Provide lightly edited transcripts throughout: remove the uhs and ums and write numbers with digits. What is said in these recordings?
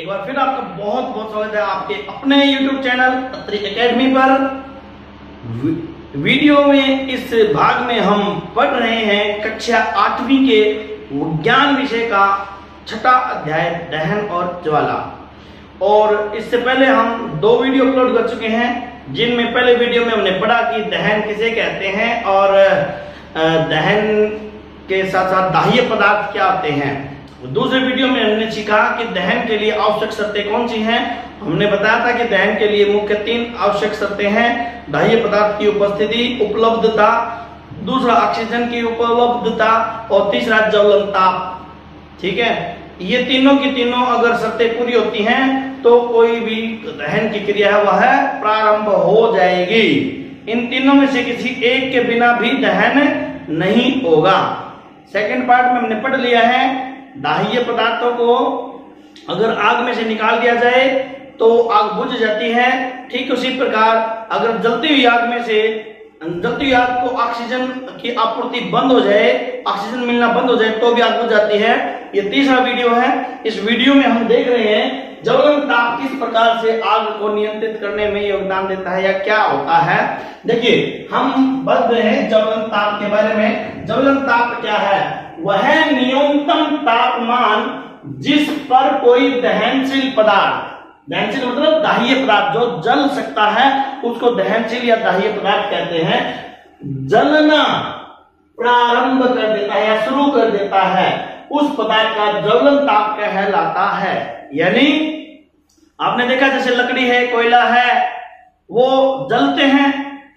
एक बार फिर आपका बहुत बहुत स्वागत है आपके अपने YouTube चैनल अत्रि एकेडमी पर। वीडियो में इस भाग में हम पढ़ रहे हैं कक्षा 8वीं के विज्ञान विषय का छठा अध्याय दहन और ज्वाला। और इससे पहले हम 2 वीडियो अपलोड कर चुके हैं, जिनमें पहले वीडियो में हमने पढ़ा कि दहन किसे कहते हैं और दहन के साथ साथ दाह्य पदार्थ क्या होते हैं। दूसरे वीडियो में हमने सीखा कि दहन के लिए आवश्यक शर्तें कौन सी हैं। हमने बताया था कि दहन के लिए मुख्य 3 आवश्यक शर्तें हैं: दाह्य पदार्थ की उपस्थिति, उपलब्धता, दूसरा ऑक्सीजन की उपलब्धता और तीसरा ज्वलन ताप। ठीक है, ये तीनों की तीनों अगर शर्तें पूरी होती हैं तो कोई भी दहन की क्रिया है वह प्रारंभ हो जाएगी। इन तीनों में से किसी एक के बिना भी दहन नहीं होगा। सेकंड पार्ट में हमने पढ़ लिया है दाह्य पदार्थों को अगर आग में से निकाल दिया जाए तो आग बुझ जाती है। ठीक उसी प्रकार अगर जलती हुई आग में से जलती हुई आग को ऑक्सीजन की आपूर्ति बंद हो जाए, ऑक्सीजन मिलना बंद हो जाए तो भी आग बुझ जाती है। ये तीसरा वीडियो है। इस वीडियो में हम देख रहे हैं ज्वलन ताप किस प्रकार से आग को नियंत्रित करने में योगदान देता है या क्या होता है। देखिए, हम बढ़ रहे हैं ज्वलन ताप के बारे में। ज्वलन ताप क्या है? वह न्यूनतम तापमान जिस पर कोई दहनशील पदार्थ, दहनशील मतलब दाह्य पदार्थ जो जल सकता है उसको दहनशील या दाह्य पदार्थ कहते हैं, जलना प्रारंभ कर देता है या शुरू कर देता है, उस पदार्थ का ज्वलन ताप कहलाता है। यानी आपने देखा जैसे लकड़ी है, कोयला है, वो जलते हैं।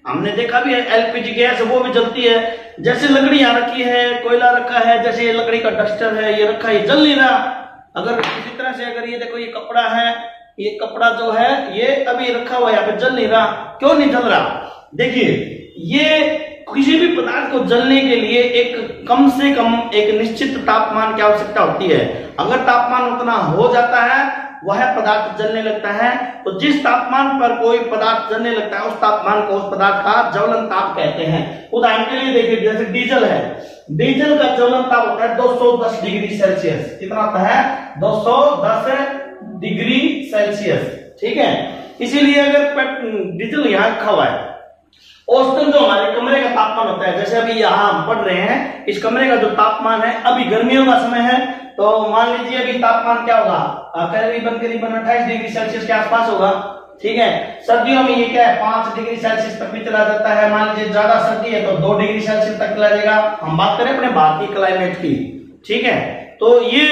हमने देखा भी है एलपीजी गैस वो भी जलती है। जैसे लकड़ी यहाँ रखी है, कोयला रखा है, जैसे ये लकड़ी का डस्टर है, ये रखा है, जल नहीं रहा। अगर इसी तरह से अगर ये देखो ये कपड़ा है, ये कपड़ा जो है ये अभी रखा हुआ है, यहाँ पे जल नहीं रहा। क्यों नहीं जल रहा? देखिए, ये किसी भी पदार्थ को जलने के लिए एक कम से कम एक निश्चित तापमान की आवश्यकता होती है। अगर तापमान उतना हो जाता है वह पदार्थ जलने लगता है। तो जिस तापमान पर कोई पदार्थ जलने लगता है उस तापमान को उस पदार्थ का ज्वलन ताप कहते हैं। उदाहरण के लिए देखिए, जैसे डीजल है, डीजल का ज्वलन ताप होता है 210 डिग्री सेल्सियस। कितना होता है? 210 डिग्री सेल्सियस। ठीक है, इसीलिए अगर डीजल यहाँ रखा हुआ है, औसतन जो हमारे कमरे का तापमान होता है, जैसे अभी यहाँ हम पढ़ रहे हैं, इस कमरे का जो तापमान है, अभी गर्मियों का समय है तो मान लीजिए अभी तापमान क्या होगा? करीबन 28 डिग्री सेल्सियस के आसपास होगा। ठीक है, सर्दियों में ये क्या है 5 डिग्री सेल्सियस तक भी चला जाता है। मान लीजिए ज्यादा सर्दी है तो 2 डिग्री सेल्सियस तक चला जाएगा। हम बात करें अपने भारतीय क्लाइमेट की। ठीक है, तो ये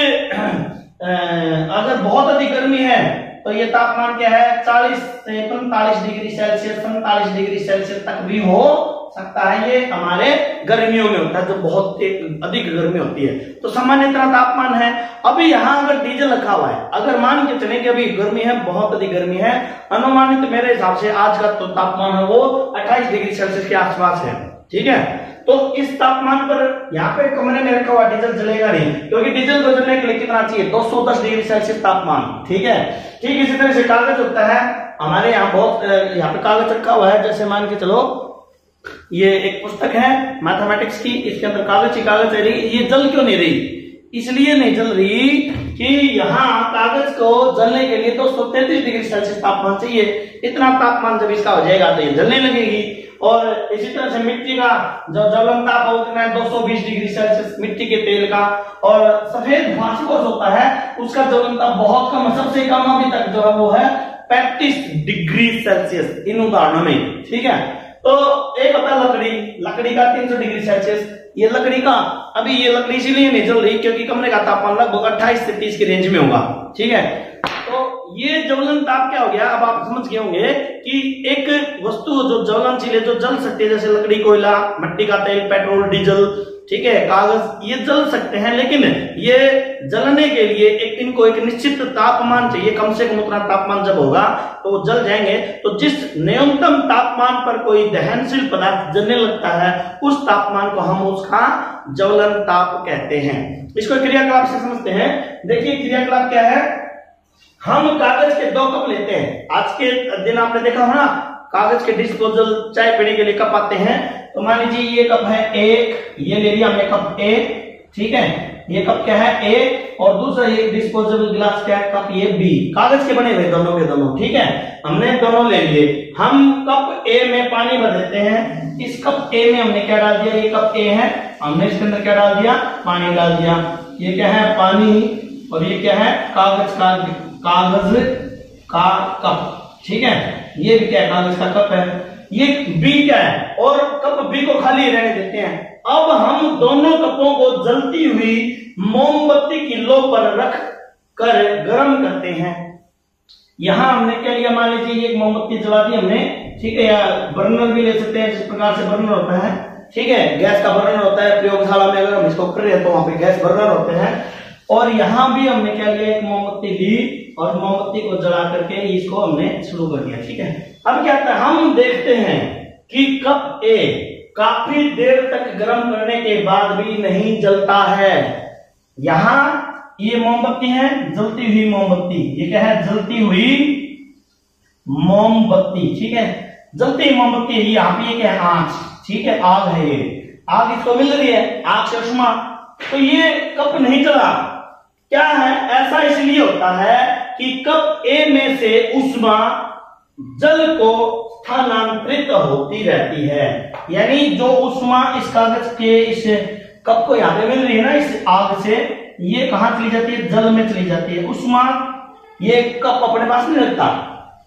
अगर बहुत अधिक गर्मी है तो ये तापमान क्या है? 40 से 45 डिग्री सेल्सियस, 45 डिग्री सेल्सियस तक भी हो सकता है। ये हमारे गर्मियों में होता है, जो बहुत अधिक गर्मी होती है। तो सामान्य इतना तापमान है। अभी यहाँ अगर डीजल रखा हुआ है, अगर मान के चले कि अभी गर्मी है, बहुत अधिक गर्मी है, अनुमानित मेरे हिसाब से आज का तो तापमान है वो 28 डिग्री सेल्सियस के आसपास है। ठीक है, तो इस तापमान पर यहाँ पे कमरे में रखा हुआ डीजल जलेगा नहीं, क्योंकि डीजल को जलने के लिए कितना चाहिए? 210 डिग्री सेल्सियस तापमान। ठीक है, ठीक इसी तरह से कागज होता है हमारे यहाँ, बहुत यहाँ पे कागज रखा हुआ है। जैसे मान के चलो ये एक पुस्तक है मैथमेटिक्स की, इसके अंदर कागज ही कागज रह रही, ये जल क्यों नहीं रही? इसलिए नहीं जल रही कि यहाँ कागज को जलने के लिए 233 डिग्री सेल्सियस तापमान चाहिए। इतना तापमान जब इसका हो जाएगा तो ये जलने लगेगी। और इसी तरह से मिट्टी का जो ज्वलन ताप होता है 220 डिग्री सेल्सियस मिट्टी के तेल का। और सफेद फास्फोरस होता है, उसका ज्वलन ताप बहुत कम, सबसे कम अभी तक जो है वो है 35 डिग्री सेल्सियस इन उदाहरणों में। ठीक है, तो एक होता है लकड़ी, लकड़ी का 300 डिग्री सेल्सियस। ये लकड़ी का अभी ये लकड़ी इसीलिए नहीं जल रही क्योंकि कमरे का तापमान लगभग 28 से 30 की रेंज में होगा। ठीक है, तो ये ज्वलन ताप क्या हो गया? अब आप समझ गए होंगे कि एक वस्तु जो ज्वलनशील है, जो जल सकती है, जैसे लकड़ी, कोयला, मिट्टी का तेल, पेट्रोल, डीजल, ठीक है, कागज, ये जल सकते हैं। लेकिन ये जलने के लिए इनको एक निश्चित तापमान चाहिए। कम से कम उतना तापमान जब होगा तो वो जल जाएंगे। तो जिस न्यूनतम तापमान पर कोई दहनशील पदार्थ जलने लगता है उस तापमान को हम उसका ज्वलन ताप कहते हैं। इसको क्रियाकलाप से समझते हैं। देखिए, क्रियाकलाप क्या है? हम कागज के 2 कप लेते हैं। आज के दिन आपने देखा हो ना, कागज के डिस्पोजल चाय पीने के लिए कप आते हैं। तो मान लीजिए ये कप है 1, ये ले लिया हमने कप 1। ठीक है, ये कप क्या है? 1 और दूसरा ये डिस्पोजेबल ग्लास क्या है, कप ये बी, कागज के बने हुए दोनों के दोनों, ठीक है। हमने दोनों ले लिए। हम कप ए में पानी भर देते हैं। इस कप ए में हमने क्या डाल दिया, ये कप ए है, हमने इसके अंदर क्या डाल दिया, पानी डाल दिया। ये क्या है, पानी, और ये क्या है, कागज का कप, ठीक है। ये भी क्या है, कागज का कप है। ये बी क्या है, और कप बी को खाली रहने देते हैं। अब हम दोनों कपों को जलती हुई मोमबत्ती की लो पर रख कर गर्म करते हैं। यहां हमने क्या लिया, मान लीजिए एक मोमबत्ती जला दी हमने, ठीक है, या बर्नर भी ले सकते हैं, जिस प्रकार से बर्नर होता है, ठीक है, गैस का बर्नर होता है। प्रयोगशाला में अगर हम इसको कर रहे हैं तो वहां पे गैस बर्नर होते हैं। और यहां भी हमने क्या लिया, एक मोमबत्ती ली और मोमबत्ती को जला करके इसको हमने शुरू कर दिया, ठीक है। अब क्या था, हम देखते हैं कि कप ए काफी देर तक गर्म करने के बाद भी नहीं जलता है। यहां ये मोमबत्ती है, जलती हुई मोमबत्ती, ये क्या है, जलती हुई मोमबत्ती, ठीक है, जलती हुई मोमबत्ती। यहाँ पे ये क्या है, आंच, ठीक है, आग है, ये आग इसको मिल रही है, आग से उष्मा, तो ये कप नहीं जला। क्या है, ऐसा इसलिए होता है कि कप ए में से उष्मा जल को स्थानांतरित होती रहती है। यानी जो उष्मा इस कागज के इस कप को यहां पे मिल रही है ना, इस आग से, ये कहां चली जाती है, जल में चली जाती है उष्मा। ये कप अपने पास नहीं रखता,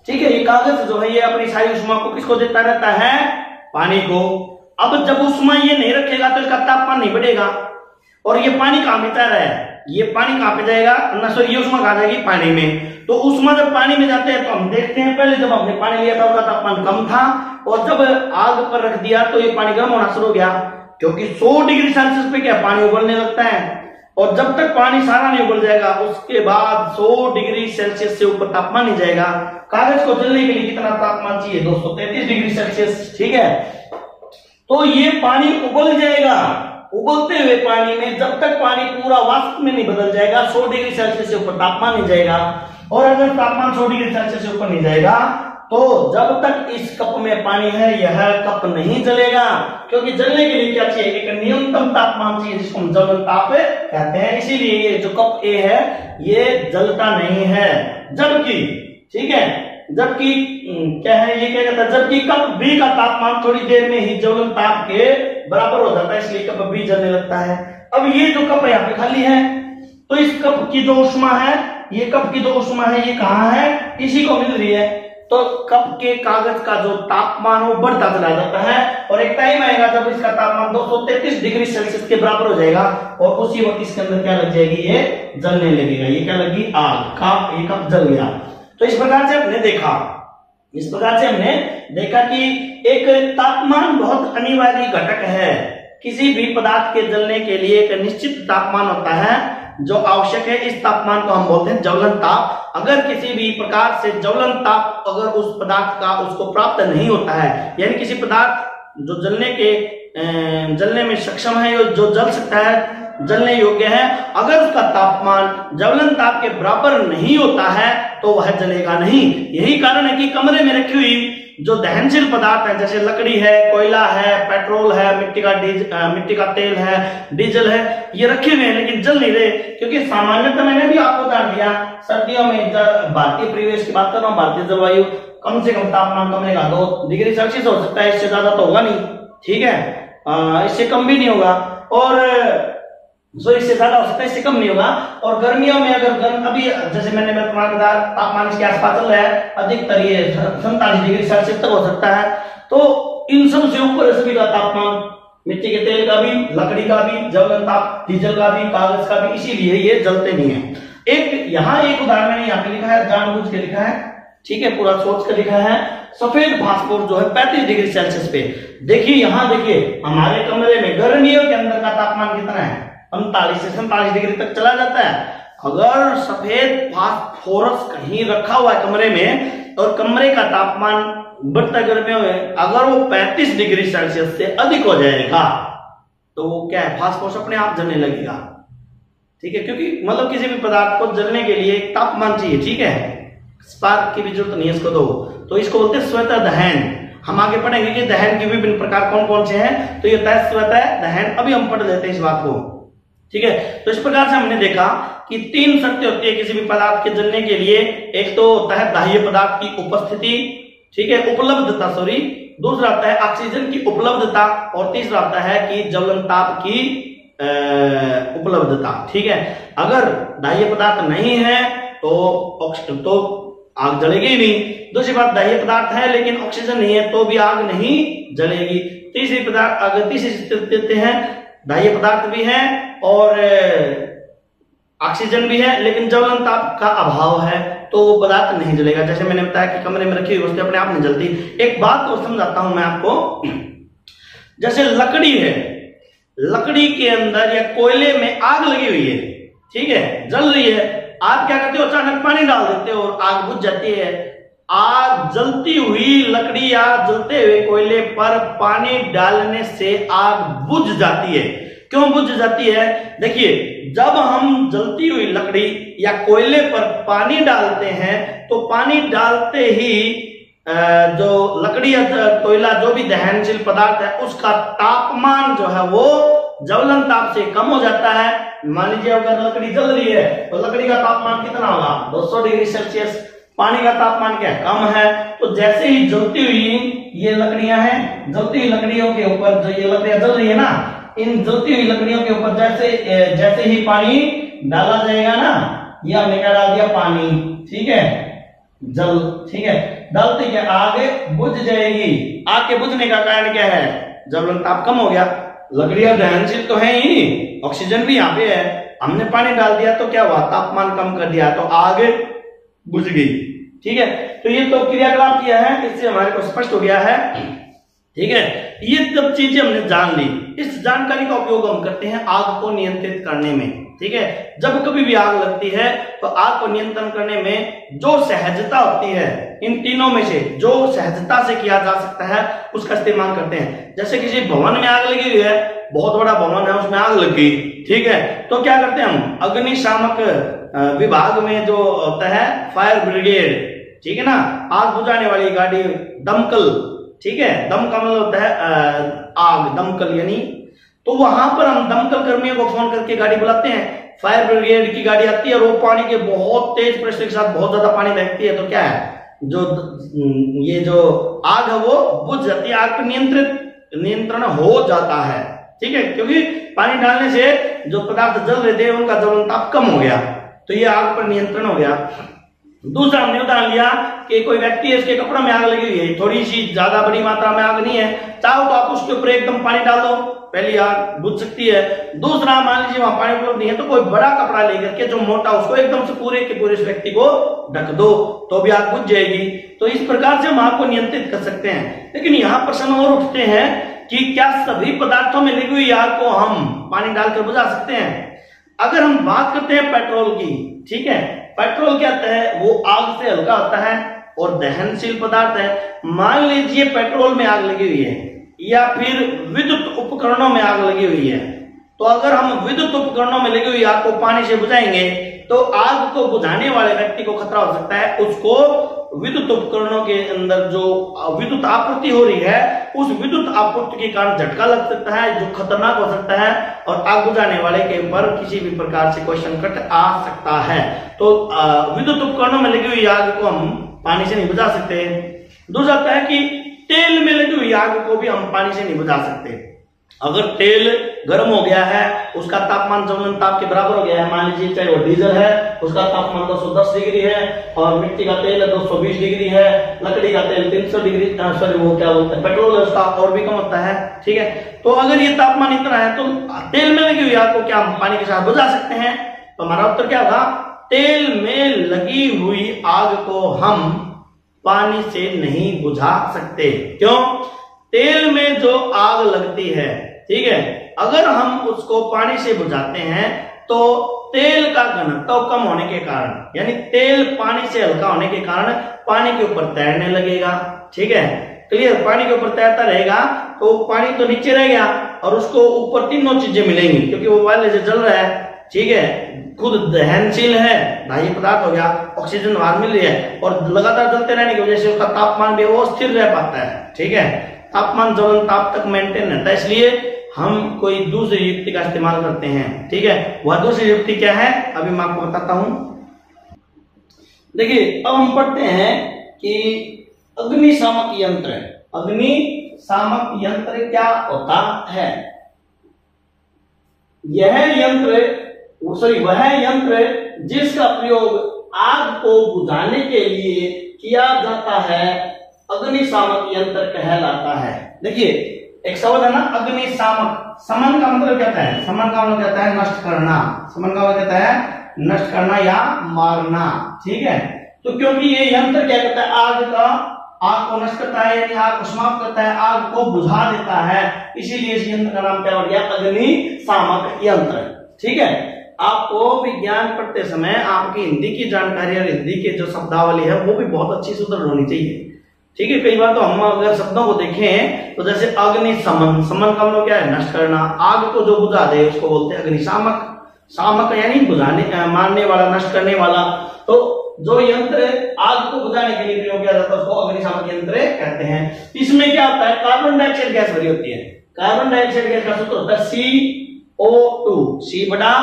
ठीक है, ये कागज जो है ये अपनी सारी उष्मा को किसको देता रहता है, पानी को। अब जब उष्मा ये नहीं रखेगा तो इसका तापमान नहीं बढ़ेगा, और ये पानी कहां में जा रहा है, ये पानी कहां पे जाएगा ना, सॉरी, ये उष्मा कहां जाएगी, पानी में। तो उष्मा जब पानी में जाते हैं तो हम देखते हैं, पहले जब हमने पानी लिया था उसका तापमान कम था, और जब आग पर रख दिया तो ये पानी गर्म होना शुरू हो गया, क्योंकि 100 डिग्री सेल्सियस पे क्या पानी उबलने लगता है। और जब तक पानी सारा नहीं उबल जाएगा उसके बाद 100 डिग्री सेल्सियस से ऊपर तापमान नहीं जाएगा। कागज को जलने के लिए कितना तापमान चाहिए, 233 डिग्री सेल्सियस, ठीक है। तो ये पानी उबल जाएगा, उबलते हुए पानी में जब तक पानी पूरा वाष्प में नहीं बदल जाएगा, 100 डिग्री सेल्सियस से ऊपर तापमान नहीं जाएगा। और अगर तापमान 100 डिग्री सेल्सियस से ऊपर नहीं जाएगा तो जब तक इस कप में पानी है यह कप नहीं जलेगा, क्योंकि जलने के लिए क्या चाहिए, एक न्यूनतम तापमान चाहिए, जिसको हम ज्वलन ताप कहते हैं। इसीलिए ये जो कप ए है ये जलता नहीं है। जबकि, ठीक है, जबकि क्या है, ये क्या कहता है, जबकि कप बी का तापमान थोड़ी देर में ही ज्वलन ताप के बराबर हो जाता है, इसलिए कप बी जलने लगता है। अब ये जो कप यहाँ पे खाली है, तो इस कप की जो उष्मा है, ये कप की जो उष्मा है ये कहाँ है, इसी को मिल रही है। तो कप के कागज का जो तापमान वो बढ़ता चला जाता है, और एक टाइम आएगा जब इसका तापमान 233 डिग्री सेल्सियस के बराबर हो जाएगा, और उसी वक्त इसके अंदर क्या लग जाएगी, ये जलने लगेगा। ये क्या लगी, आग का, ये कप जल गया। तो इस प्रकार से हमने देखा कि एक तापमान बहुत अनिवार्य घटक है। किसी भी पदार्थ के जलने के लिए एक निश्चित तापमान होता है जो आवश्यक है। इस तापमान को हम बोलते हैं ज्वलन ताप। अगर किसी भी प्रकार से ज्वलन ताप अगर उस पदार्थ का उसको प्राप्त नहीं होता है, यानी किसी पदार्थ जो जलने में सक्षम है, जो जल सकता है, जलने योग्य है, अगर उसका तापमान ज्वलन ताप के बराबर नहीं होता है तो वह जलेगा नहीं। यही कारण है कि कमरे में रखी हुई जो दहनशील पदार्थ है, जैसे लकड़ी है, कोयला है, पेट्रोल है, मिट्टी का तेल है, डीजल है, ये रखे हुए हैं लेकिन जल नहीं रहे, क्योंकि सामान्यतः मैंने भी आपको बता दिया, सर्दियों में भारतीय परिवेश की बात कर रहा हूँ, भारतीय जलवायु, कम से कम तापमान कम रहेगा, 2 डिग्री सेल्सियस हो सकता है, इससे ज्यादा तो होगा नहीं, ठीक है, इससे कम भी नहीं होगा, और इससे ज्यादा हो सकता है, इससे कम नहीं होगा। और गर्मियों में अगर अभी जैसे मैंने बता, तापमान इसके आसपास चल रहा है, अधिकतर ये 47 डिग्री सेल्सियस तक हो सकता है। तो इन सब से ऊपर सभी का तापमान, मिट्टी के तेल का भी, लकड़ी का भी, ज्वलन ताप, डीजल का भी, कागज का भी, इसीलिए ये जलते नहीं है। एक उदाहरण मैंने यहाँ पे लिखा है, जानबूझ के लिखा है, ठीक है, पूरा सोच कर लिखा है। सफेद फास्फोर जो है 35 डिग्री सेल्सियस पे, देखिए यहाँ देखिए हमारे कमरे में गर्मियों के अंदर का तापमान कितना है, 45 से 47 डिग्री तक चला जाता है। अगर सफेद फास्फोरस कहीं रखा हुआ है कमरे में और कमरे का तापमान बढ़ता गर्मियों में अगर वो 35 डिग्री सेल्सियस से अधिक हो जाएगा तो वो क्या है, फास्फोरस अपने आप जलने लगेगा, ठीक है, क्योंकि मतलब किसी भी पदार्थ को जलने के लिए एक तापमान चाहिए, ठीक है, स्पार्क की भी जरूरत नहीं है इसको, तो इसको बोलते हैं स्वतः दहन। हम आगे पढ़ेंगे कि दहन के विभिन्न प्रकार कौन कौन से हैं, तो ये स्वतः दहन, अभी हम पढ़ लेते हैं इस बात को, ठीक है। तो इस प्रकार से हमने देखा कि तीन शर्तें होती है किसी भी पदार्थ के जलने के लिए। एक तो होता है दाह्य पदार्थ की उपस्थिति, ठीक है, उपलब्धता, सॉरी। दूसरा होता है ऑक्सीजन की उपलब्धता और तीसरा होता है कि ज्वलन ताप की उपलब्धता, ठीक है। अगर दाह्य पदार्थ नहीं है तो आग जलेगी ही नहीं। दूसरी बात, दाह्य पदार्थ है लेकिन ऑक्सीजन नहीं है तो भी आग नहीं जलेगी। तीसरी पदार्थ, अगर तीसरी स्थिति है, दाह्य पदार्थ भी है और ऑक्सीजन भी है लेकिन ज्वलन ताप का अभाव है तो वो पदार्थ नहीं जलेगा। जैसे मैंने बताया कि कमरे में रखी हुई वस्तु अपने आप नहीं जलती। एक बात और समझाता हूं मैं आपको, जैसे लकड़ी है, लकड़ी के अंदर या कोयले में आग लगी हुई है, ठीक है, जल रही है। आप क्या करते हो, अचानक पानी डाल देते हो और आग बुझ जाती है। आग जलती हुई लकड़ी या जलते हुए कोयले पर पानी डालने से आग बुझ जाती है। क्यों बुझ जाती है? देखिए, जब हम जलती हुई लकड़ी या कोयले पर पानी डालते हैं तो पानी डालते ही जो लकड़ी या कोयला जो भी दहनशील पदार्थ है उसका तापमान जो है वो ज्वलन ताप से कम हो जाता है। मान लीजिए अगर लकड़ी जल रही है तो लकड़ी का तापमान कितना होगा, 200 डिग्री सेल्सियस। पानी का तापमान क्या है, कम है। तो जैसे ही जलती हुई ये लकड़ियां हैं, जलती हुई लकड़ियों के ऊपर जो ये लकड़ियां जल रही है ना, इन जलती हुई लकड़ियों के ऊपर जैसे ही पानी डाला जाएगा ना, ये हमने क्या डाल दिया, पानी, ठीक है, जल, ठीक है, डालते क्या आग बुझ जाएगी। आग के बुझने का कारण क्या है, ज्वलन ताप कम हो गया। लकड़ियां दहनशील तो है ही, ऑक्सीजन भी यहाँ पे है, हमने पानी डाल दिया तो क्या हुआ, तापमान कम कर दिया तो आग बुझ गई, ठीक है। तो ये तो क्रियाकलाप किया है, इससे हमारे को स्पष्ट हो गया है, ठीक है। ये सब चीजें हमने जान ली। इस जानकारी का उपयोग हम करते हैं आग को नियंत्रित करने में, ठीक है। जब कभी भी आग लगती है तो आग को नियंत्रण करने में जो सहजता होती है, इन तीनों में से जो सहजता से किया जा सकता है उसका इस्तेमाल करते हैं। जैसे किसी भवन में आग लगी हुई है, बहुत बड़ा भवन है, उसमें आग लग गई, ठीक है, तो क्या करते हैं हम, अग्निशामक विभाग में जो होता है फायर ब्रिगेड, ठीक है ना, आग बुझाने वाली गाड़ी, दमकल, ठीक है, दम का मतलब होता है आग, दमकल यानी, तो वहां पर हम दमकल कर्मियों को फोन करके गाड़ी बुलाते हैं। फायर ब्रिगेड की गाड़ी आती है और वो पानी के बहुत तेज प्रेशर के साथ बहुत ज्यादा पानी बहती है तो क्या है, जो ये जो आग है वो बुझ जाती है, आग पर नियंत्रण हो जाता है, ठीक है, क्योंकि पानी डालने से जो पदार्थ जल रहे थे उनका ज्वलन ताप कम हो गया, तो ये आग पर नियंत्रण हो गया। दूसरा हमने उदाहरण लिया कि कोई व्यक्ति है, उसके कपड़ों में आग लगी हुई है, थोड़ी सी ज्यादा बड़ी मात्रा में आग नहीं है, चाहो तो आप उसके ऊपर एकदम पानी डाल दो, पहली आग बुझ सकती है। दूसरा, मान लीजिए वहां पानी उपलब्ध नहीं है तो कोई बड़ा कपड़ा लेकर के जो मोटा, उसको एकदम से पूरे के पूरे इस व्यक्ति को ढक दो तो भी आग बुझ जाएगी। तो इस प्रकार से हम आग को नियंत्रित कर सकते हैं। लेकिन यहाँ प्रश्न और उठते हैं कि क्या सभी पदार्थों में लगी हुई आग को हम पानी डालकर बुझा सकते हैं? अगर हम बात करते हैं पेट्रोल की, ठीक है, पेट्रोल क्या होता है, वो आग से हल्का होता है और दहनशील पदार्थ है। मान लीजिए पेट्रोल में आग लगी हुई है या फिर विद्युत उपकरणों में आग लगी हुई है, तो अगर हम विद्युत उपकरणों में लगी हुई आग को पानी से बुझाएंगे तो आग को बुझाने वाले व्यक्ति को खतरा हो सकता है, उसको विद्युत उपकरणों के अंदर जो विद्युत आपूर्ति हो रही है उस विद्युत आपूर्ति के कारण झटका लग सकता है जो खतरनाक हो सकता है और आग बुझाने वाले के ऊपर किसी भी प्रकार से कोई संकट आ सकता है। तो विद्युत उपकरणों में लगी हुई आग को हम पानी से नहीं बुझा सकते। दूसरा होता है कि तेल में लगी हुई आग को भी हम पानी से नहीं बुझा सकते। अगर तेल गर्म हो गया है, उसका तापमान ज्वलन ताप के बराबर हो गया है, मान लीजिए चाहे वो डीजल है, उसका तापमान 210 डिग्री है और मिट्टी का तेल है 220 डिग्री है, लकड़ी का तेल 300 डिग्री, सॉरी वो क्या बोलते हैं, पेट्रोल है उसका और भी कम होता है, ठीक है। तो अगर ये तापमान इतना है तो तेल में लगी हुई आग को क्या हम पानी के साथ बुझा सकते हैं? तो हमारा उत्तर क्या होगा, तेल में लगी हुई आग को हम पानी से नहीं बुझा सकते। क्यों? तेल में जो आग लगती है, ठीक है, अगर हम उसको पानी से बुझाते हैं तो तेल का घनत्व कम होने के कारण, यानी तेल पानी से हल्का होने के कारण पानी के ऊपर तैरने लगेगा, ठीक है, क्लियर, पानी के ऊपर तैरता रहेगा तो पानी तो नीचे रह गया और उसको ऊपर तीनों चीजें मिलेंगी क्योंकि वो वाले से जल रहा है, ठीक है, खुद दहनशील है, दाह्य पदार्थ हो गया, ऑक्सीजन बाहर मिल रही है और लगातार जलते रहने की वजह से उसका तापमान भी वो स्थिर रह पाता है, ठीक है, तापमान ज्वलन ताप तक मेंटेन रहता है। इसलिए हम कोई दूसरी युक्ति का इस्तेमाल करते हैं। ठीक है, वह दूसरी युक्ति क्या है अभी मैं आपको बताता हूं। देखिए अब हम पढ़ते हैं कि अग्निशामक यंत्र। अग्निशामक यंत्र क्या होता है? वह यंत्र जिसका प्रयोग आग को बुझाने के लिए किया जाता है अग्निशामक यंत्र कहलाता है। देखिए एक शब्द है ना अग्निशामक, समन का मतलब कहता है, समन का मतलब कहता है नष्ट करना, समन का मतलब कहता है नष्ट करना या मारना। ठीक है, तो क्योंकि ये यंत्र क्या करता है आग को नष्ट करता है, यानी आग को समाप्त करता है, आग को बुझा देता है, इसीलिए इस यंत्र का नाम क्या हो गया अग्निशामक यंत्र। ठीक है, आपको विज्ञान पढ़ते समय आपकी हिंदी की जानकारी और हिंदी के जो शब्दावली है वो भी बहुत अच्छी सुदृढ़ होनी चाहिए। ठीक है, कई बार तो हम अगर शब्दों को देखें तो जैसे अग्निशमन, समन का मतलब क्या है नष्ट करना, आग को जो बुझा दे उसको बोलते हैं अग्निशामक, शामक यानी बुझाने मारने वाला, नष्ट करने वाला। तो जो यंत्र आग को बुझाने के लिए प्रयोग किया जाता है उसको अग्निशामक यंत्र कहते हैं। इसमें क्या होता है कार्बन डाइऑक्साइड गैस भरी होती है। कार्बन डाइऑक्साइड गैस का सूत्र होता है CO2, C बड़ा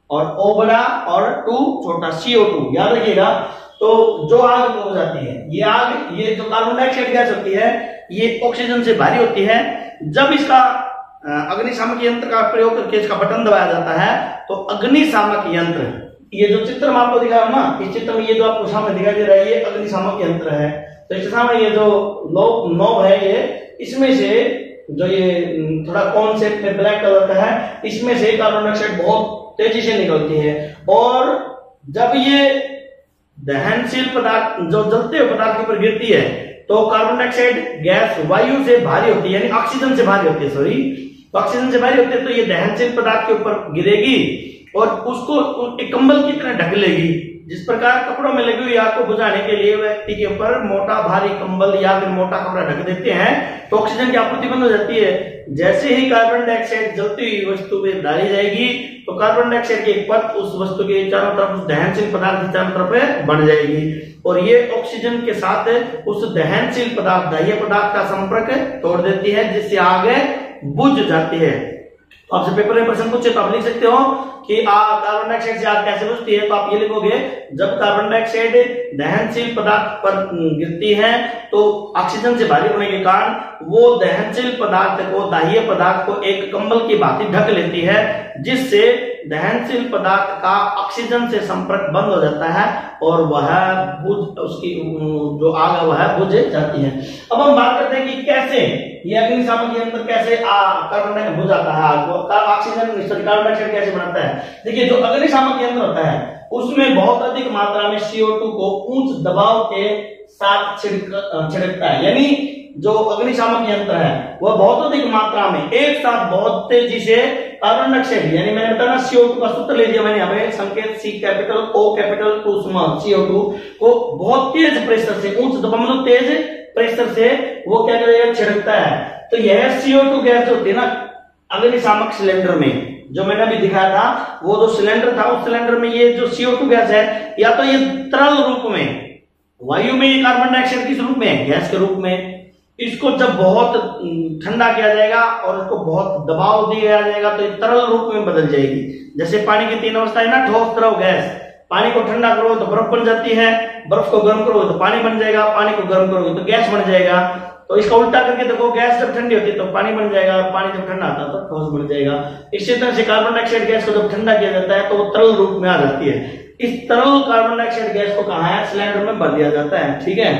और O बड़ा और 2 छोटा, CO2 याद रखिएगा। तो जो आग को बुझाती है ये जो कार्बन डाइऑक्साइड गैस होती है ये ऑक्सीजन से भारी होती है। जब इसका अग्निशामक यंत्र का प्रयोग करके इसका बटन दबाया जाता है तो अग्निशामक यंत्र, ये जो चित्र में आपको दिखा रहा हूं ना, इस चित्र में ये जो आपको सामने दिखाई दे रहा है ये अग्निशामक यंत्र है। तो इसके सामने ये जो नॉब है ये, इसमें से जो ये थोड़ा कौन से ब्लैक कलर का है, इसमें से कार्बन डाइऑक्साइड बहुत तेजी से निकलती है और जब ये दहनशील पदार्थ जो जलते हुए पदार्थ के ऊपर गिरती है तो कार्बन डाइऑक्साइड गैस वायु से भारी होती है, यानी ऑक्सीजन से भारी होती है, तो ऑक्सीजन से भारी होती है तो ये दहनशील पदार्थ के ऊपर गिरेगी और उसको एक कंबल की तरह ढक लेगी। जिस प्रकार कपड़ों में लगी हुई आग को बुझाने के लिए व्यक्ति के ऊपर मोटा भारी कंबल या फिर मोटा कपड़ा ढक देते हैं तो ऑक्सीजन की आपूर्ति बंद हो जाती है। जैसे ही कार्बन डाइऑक्साइड जलती हुई वस्तु पे डाली जाएगी तो कार्बन डाइऑक्साइड की एक परत उस वस्तु के चारों तरफ, उस दहनशील पदार्थ के चारों तरफ बढ़ जाएगी और ये ऑक्सीजन के साथ उस दहनशील पदार्थ, दाह्य पदार्थ का संपर्क तोड़ देती है जिससे आग बुझ जाती है। आपसे पेपर में प्रश्न पूछे तो आप लिख सकते हो कि कार्बन डाइऑक्साइड से आग कैसे बुझती है, तो आप ये लिखोगे जब कार्बन डाइऑक्साइड दहनशील पदार्थ पर गिरती है तो ऑक्सीजन से भारी होने के कारण वो दहनशील पदार्थ को, दाह्य पदार्थ को एक कंबल की भांति ढक लेती है जिससे दहनशील पदार्थ का ऑक्सीजन से संपर्क बंद हो जाता है और वह उसकी जो आग है वह बुझ जाती है। अब हम बात करते हैं कि कैसे ये अग्निशामक यंत्र कैसे कार्बन डाइऑक्साइड बुझाता है आग को, ऑक्सीजन कार्बन डाइऑक्साइड कैसे बनाता है। देखिए जो अग्निशामक यंत्र होता है उसमें बहुत अधिक मात्रा में CO2 को उच्च दबाव के साथ छिड़कता है, यानी जो अग्निशामक यंत्र है वह बहुत अधिक मात्रा में एक साथ बहुत तेजी से कार्बन डाइऑक्साइड, यानी मैंने बताया CO2 का सूत्र ले लिया मैंने यहाँ पे, संकेत C capital O capital 2 small, CO2 को बहुत तेज प्रेशर से, उच्च दबाव मतलब तेज प्रेशर से वो क्या करेगा छिड़कता है। तो यह CO2 गैस होती है ना अग्निशामक सिलेंडर में, जो मैंने अभी दिखाया था वो जो सिलेंडर था उस सिलेंडर में ये जो CO2 गैस है या तो ये तरल रूप में, वायु में, ये कार्बन डाइऑक्साइड किस रूप में, गैस के रूप में, इसको जब बहुत ठंडा किया जाएगा और उसको बहुत दबाव दिया जाएगा तो ये तरल रूप में बदल जाएगी। जैसे पानी की 3 अवस्थाएं ना, ठोस, द्रव, गैस। पानी को ठंडा करो तो बर्फ बन जाती है, बर्फ को गर्म करो तो पानी बन जाएगा, पानी को गर्म करोगे तो गैस बन जाएगा। तो इसका उल्टा करके देखो, गैस जब ठंडी होती है तो पानी बन जाएगा, पानी जब ठंडा आता है तो ठोस बन जाएगा। इसी तरह से कार्बन डाइऑक्साइड गैस को जब ठंडा किया जाता है तो वो तरल रूप में आ जाती है। इस तरल कार्बन डाइऑक्साइड गैस को कहाँ है, सिलेंडर में भर दिया जाता है, ठीक है,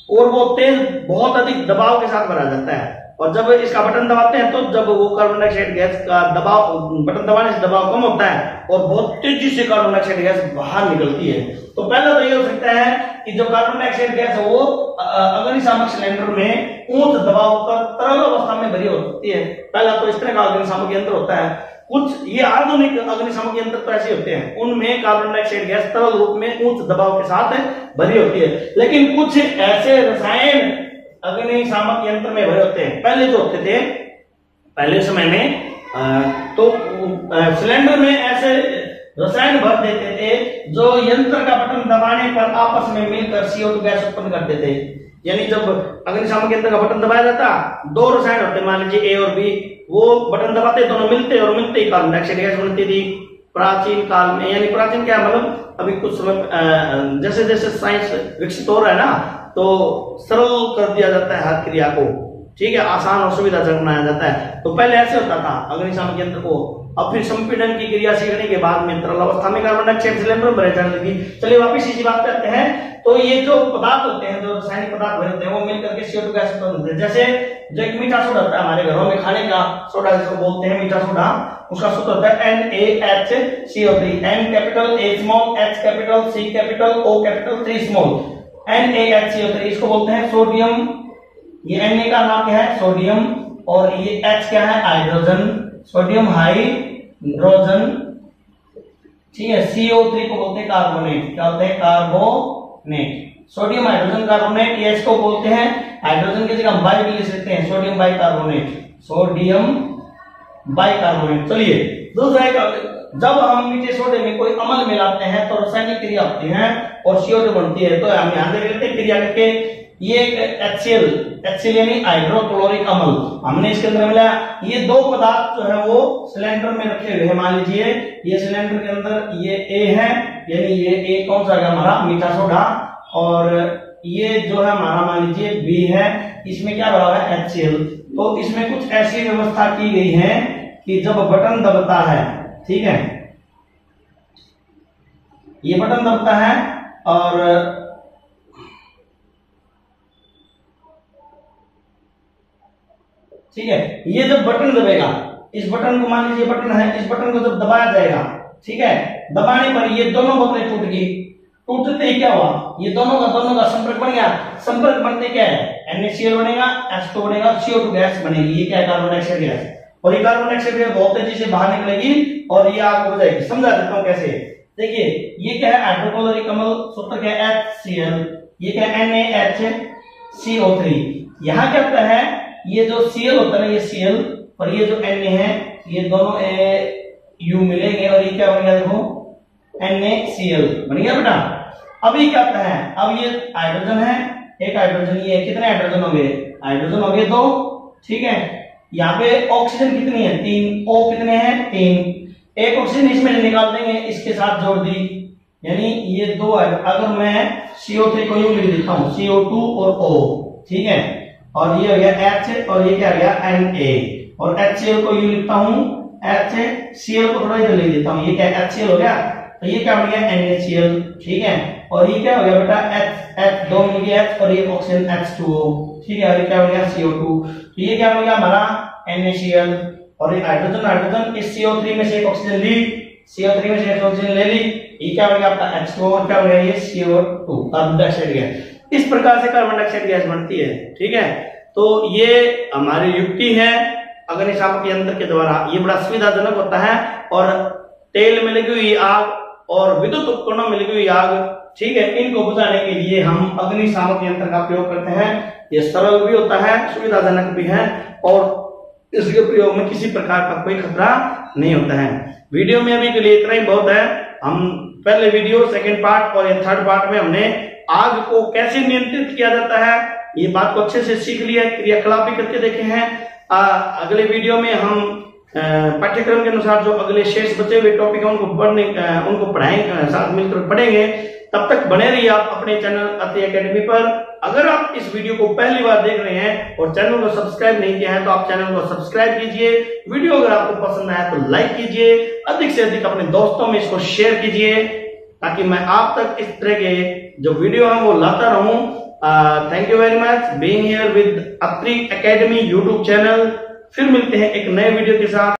और वो तेज बहुत अधिक दबाव के साथ भरा जाता है और जब इसका बटन दबाते हैं तो जब वो कार्बन डाइऑक्साइड गैस का दबाव, बटन दबाने से दबाव कम होता है और बहुत तेजी से कार्बन डाइऑक्साइड गैस बाहर निकलती है। तो पहला तो ये हो सकता है कि जो कार्बन डाइऑक्साइड गैस है वो अग्निशामक सिलेंडर में उच्च दबाव पर तरल अवस्था में भरी होती है। पहला तो इस तरह का अग्निशामक यंत्र होता है। कुछ ये आधुनिक अग्निशामक यंत्र तो ऐसे होते हैं, उनमें कार्बन डाइऑक्साइड गैस तरल रूप में उच्च दबाव के साथ भरी होती है, लेकिन कुछ ऐसे रसायन अग्निशामक यंत्र में भरे होते हैं। पहले जो होते थे, पहले समय में तो सिलेंडर में ऐसे रसायन भर देते थे जो यंत्र का बटन दबाने पर आपस में मिलकर CO2 गैस उत्पन्न करते थे। यानी जब अग्निशामक यंत्र का बटन दबाया जाता, दो रसायन होते मान लीजिए A और B, वो बटन दबाते दोनों मिलते और मिलते ही कार्बन डाइऑक्साइड गैस बनती थी। प्राचीन काल में, यानी प्राचीन क्या मतलब अभी कुछ समय जैसे जैसे साइंस विकसित हो रहा है ना, तो सरल कर दिया जाता है हर क्रिया को, ठीक है, आसान और सुविधाजनक बनाया जाता है। तो पहले ऐसे होता था अग्निशामक यंत्र को, अब फिर संपीड़न की क्रिया सीखने के बाद में तरल अवस्था में कार्बन डाइऑक्साइड सिलेंडर में भरे जाने लगी। चलिए वापिस इसी बात करते हैं। तो ये जो पदार्थ होते हैं, जो रासायनिक पदार्थ भरे होते हैं, वो मिलकर के CO2 गैस उत्पन्न होते हैं। जैसे जो एक मीठा सोडा होता है हमारे घरों में खाने का सोडा जिसको बोलते हैं मीठा सोडा, उसका सूत्र होता है NaHCO3, N capital, A small, H capital, C capital, O capital, 3 small, NaHCO3। इसको बोलते हैं सोडियम। ये Na का नाम क्या है? सोडियम। और ये H क्या है? हाइड्रोजन, सोडियम हाइड्रोजन, ठीक है। CO3 को बोलते हैं कार्बोनेट। क्या बोलते हैं? कार्बोनेट। सोडियम हाइड्रोजन कार्बोनेट, ये इसको बोलते हैं हाइड्रोजन की जगह हम बाई भी लिख सकते हैं, sodium by carbonate, sodium by carbonate. चलिए दूसरा एक, जब हम मीठे सोडे में कोई अम्ल मिलाते हैं तो रासायनिक क्रिया होती है और CO2 बनती है। तो हम ध्यान देख लेते हैं क्रिया करके। ये एक HCl यानी हाइड्रोक्लोरिक अम्ल हमने इसके अंदर मिलाया। ये दो पदार्थ जो है वो सिलेंडर में रखे हुए हैं। मान लीजिए ये सिलेंडर के अंदर ये A है, यानी ये A कौन सा है हमारा? मीठा सोडा। और ये जो है हमारा मान लीजिए B है, इसमें क्या भरा हुआ है? HCl। तो इसमें कुछ ऐसी व्यवस्था की गई है कि जब बटन दबता है, ठीक है, ये बटन दबता है और ठीक है, ये जब बटन दबेगा, इस बटन को मान लीजिए बटन है, इस बटन को जब दबाया जाएगा, ठीक है, दबाने पर ये दोनों बोतलें टूट गई। टूटते ही क्या हुआ? ये दोनों का संपर्क बन गया। संपर्क बनते क्या है? NaCl बनेगा, H2 बनेगा, CO2 गैस बनेगी। ये क्या है? Carbon dioxide gas. और ये कार्बन डाइऑक्साइड गैस बहुत तेजी से बाहर निकलेगी और ये आग हो जाएगी। समझा देता हूं कैसे। देखिए ये क्या है? हाइड्रोक्लोरिक अम्ल, सूत्र क्या है? HCl। ये क्या है? NaHCO3। यहाँ क्या होता है? ये जो Cl होता है ना, ये Cl और ये जो Na है, ये दोनों U मिलेंगे और ये क्या बन गया? देखो NaCl बन गया बेटा। अभी क्या होता है? अब ये हाइड्रोजन है, एक हाइड्रोजन, ये कितने हाइड्रोजन हो गए? हाइड्रोजन हो गए 2, ठीक है। यहाँ पे ऑक्सीजन कितनी है? 3। O कितने हैं? 3। एक ऑक्सीजन इसमें निकाल देंगे, इसके साथ जोड़ दी, यानी ये 2 है। अगर मैं CO3 को यूं लिख देता हूं, CO2 और O, ठीक है, और ये हो गया H और ये क्या हो गया? Na। और HCl को यूं लिखता हूं, HCl को थोड़ा इधर लिख देता हूं, ये क्या HCl हो गया। तो ये क्या हो गया? NaCl, ठीक है। और ये क्या हो गया बेटा? H दो मिल गया H और ये ऑक्सीजन H2O, ठीक है। और ये क्या हो गया? CO2। तो ये क्या हो गया हमारा? NaCl। और ये हाइड्रोजन इस CO3 में से एक ऑक्सीजन ली, CO3 में से एक ऑक्सीजन ले ली, ये क्या हो गया आपका? H2O। और क्या हो गया? ये CO2, कार्बन डाइऑक्साइड गैस। इस प्रकार से कार्बन डाइऑक्साइड गैस बनती है, ठीक है। तो ये हमारी युक्ति है अग्निशामक यंत्र के द्वारा। ये बड़ा सुविधाजनक होता है। और तेल में लगी हुई आग और विद्युत उपकरणों में लगी हुई आग, ठीक है, इनको बुझाने के लिए हम अग्निशामक यंत्र का प्रयोग करते हैं। ये सरल भी होता है, सुविधाजनक भी है और इसके प्रयोग में किसी प्रकार का कोई खतरा नहीं होता है। वीडियो में अभी के लिए इतना ही बहुत है। हम पहले वीडियो, सेकेंड पार्ट और ये थर्ड पार्ट में हमने आग को कैसे नियंत्रित किया जाता है ये बात को अच्छे से सीख लिया है, क्रियाकलाप भी करके देखे हैं। अगले वीडियो में हम पाठ्यक्रम के अनुसार जो अगले शेष बचे हुए टॉपिक है उनको पढ़ाएंगे, साथ मिलकर पढ़ेंगे। तब तक बने रहिए आप अपने चैनल अति एकेडमी पर। अगर आप इस वीडियो को पहली बार देख रहे हैं और चैनल को सब्सक्राइब नहीं किया है तो आप चैनल को सब्सक्राइब कीजिए। वीडियो अगर आपको पसंद आया तो लाइक कीजिए, अधिक से अधिक अपने दोस्तों में इसको शेयर कीजिए ताकि मैं आप तक इस तरह के जो वीडियो है वो लाता रहूं। Thank you very much being here with Atri academy YouTube channel. फिर मिलते हैं एक नए वीडियो के साथ।